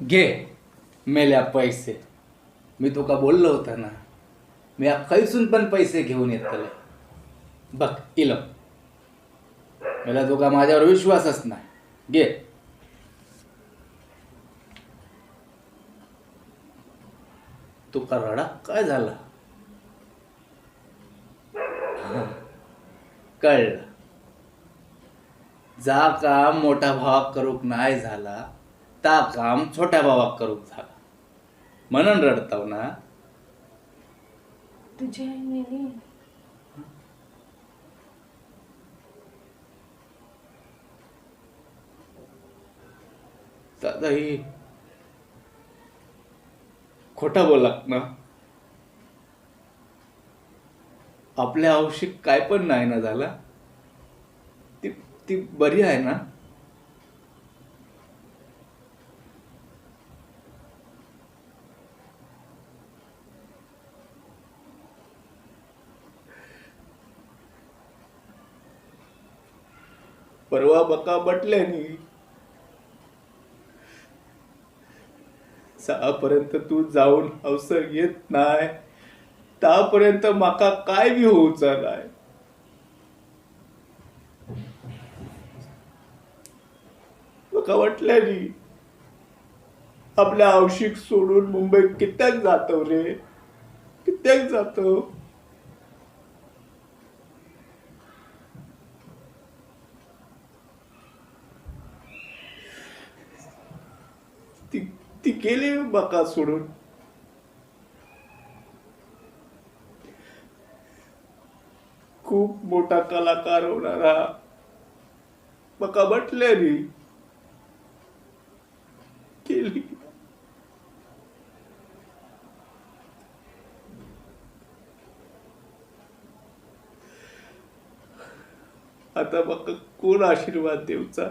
घे मेल्या पैसे. मी तुका बोललो होता ना, मी खैसून पण पैसे घेऊन येतले. बघ इलो, मला तुका माझ्यावर विश्वासच नाही. घे. तुका रडा काय झाला? कळलं. जा काम मोठा भावाक करूक नाही झाला, ता काम छोट्या भावाक करूक झाला, म्हणून रडताव ना. तुझी आई मेली. दादा ही खोटा बोलात ना. आपल्या औषध काय पण नाही ना झाला. ती ती बरी आहे ना. परवा बका बटल्यानी 6 पर्यंत तू जाऊन अवसर येत नाही, त्यापर्यंत माका काय बी होऊचा नाही. बका वाटल्यानी आपल्या औषिक सोडून मुंबईत कित्याक जातो रे, कित्याक जातो. ती ती गेली बका सोडून. खूप मोठा कलाकार होणारा बका म्हटल्यानी गेली. आता बका कोण आशीर्वाद देऊचा.